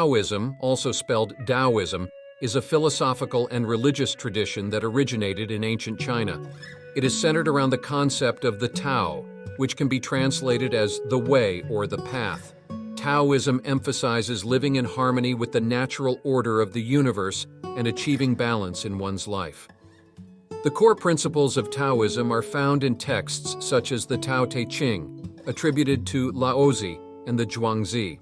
Taoism, also spelled Taoism, is a philosophical and religious tradition that originated in ancient China. It is centered around the concept of the Tao, which can be translated as the way or the path. Taoism emphasizes living in harmony with the natural order of the universe and achieving balance in one's life. The core principles of Taoism are found in texts such as the Tao Te Ching, attributed to Laozi, and the Zhuangzi.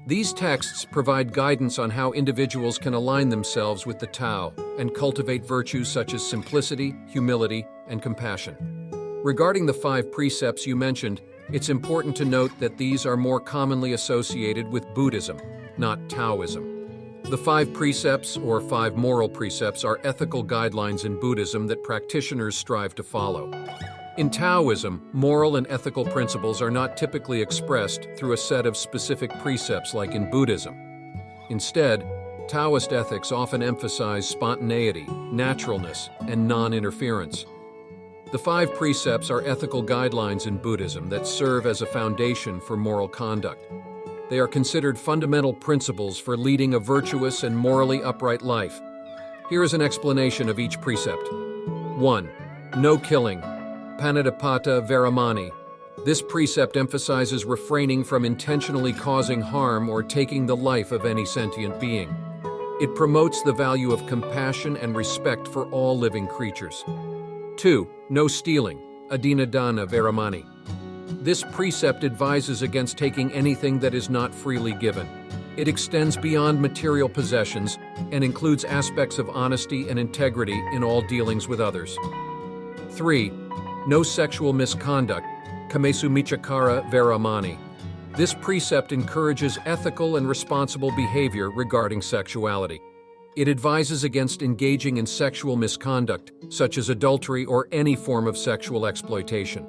These texts provide guidance on how individuals can align themselves with the Tao and cultivate virtues such as simplicity, humility, and compassion. Regarding the 5 precepts you mentioned, it's important to note that these are more commonly associated with Buddhism, not Taoism. The 5 precepts, or 5 moral precepts, are ethical guidelines in Buddhism that practitioners strive to follow. In Taoism, moral and ethical principles are not typically expressed through a set of specific precepts like in Buddhism. Instead, Taoist ethics often emphasize spontaneity, naturalness, and non-interference. The 5 precepts are ethical guidelines in Buddhism that serve as a foundation for moral conduct. They are considered fundamental principles for leading a virtuous and morally upright life. Here is an explanation of each precept. 1. No killing. Panadipata Veramani. This precept emphasizes refraining from intentionally causing harm or taking the life of any sentient being. It promotes the value of compassion and respect for all living creatures. 2. No stealing. Adinadana Veramani. This precept advises against taking anything that is not freely given. It extends beyond material possessions and includes aspects of honesty and integrity in all dealings with others. 3. No sexual misconduct. Kamesumichakara Veramani. This precept encourages ethical and responsible behavior regarding sexuality. It advises against engaging in sexual misconduct, such as adultery or any form of sexual exploitation.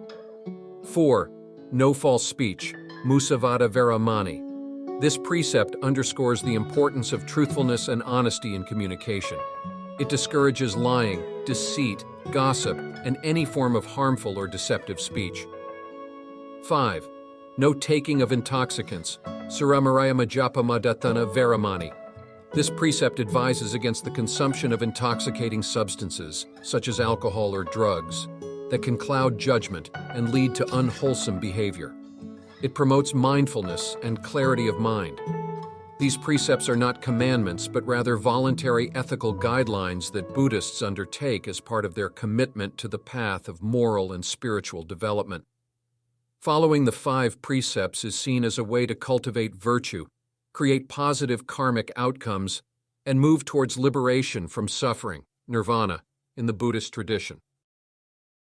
4. No false speech. Musavada Veramani. This precept underscores the importance of truthfulness and honesty in communication. It discourages lying, deceit, gossip, and any form of harmful or deceptive speech. 5. No taking of intoxicants. Suramarayamajapamadhatana Veramani. This precept advises against the consumption of intoxicating substances, such as alcohol or drugs, that can cloud judgment and lead to unwholesome behavior. It promotes mindfulness and clarity of mind. These precepts are not commandments, but rather voluntary ethical guidelines that Buddhists undertake as part of their commitment to the path of moral and spiritual development. Following the 5 precepts is seen as a way to cultivate virtue, create positive karmic outcomes, and move towards liberation from suffering, nirvana, in the Buddhist tradition.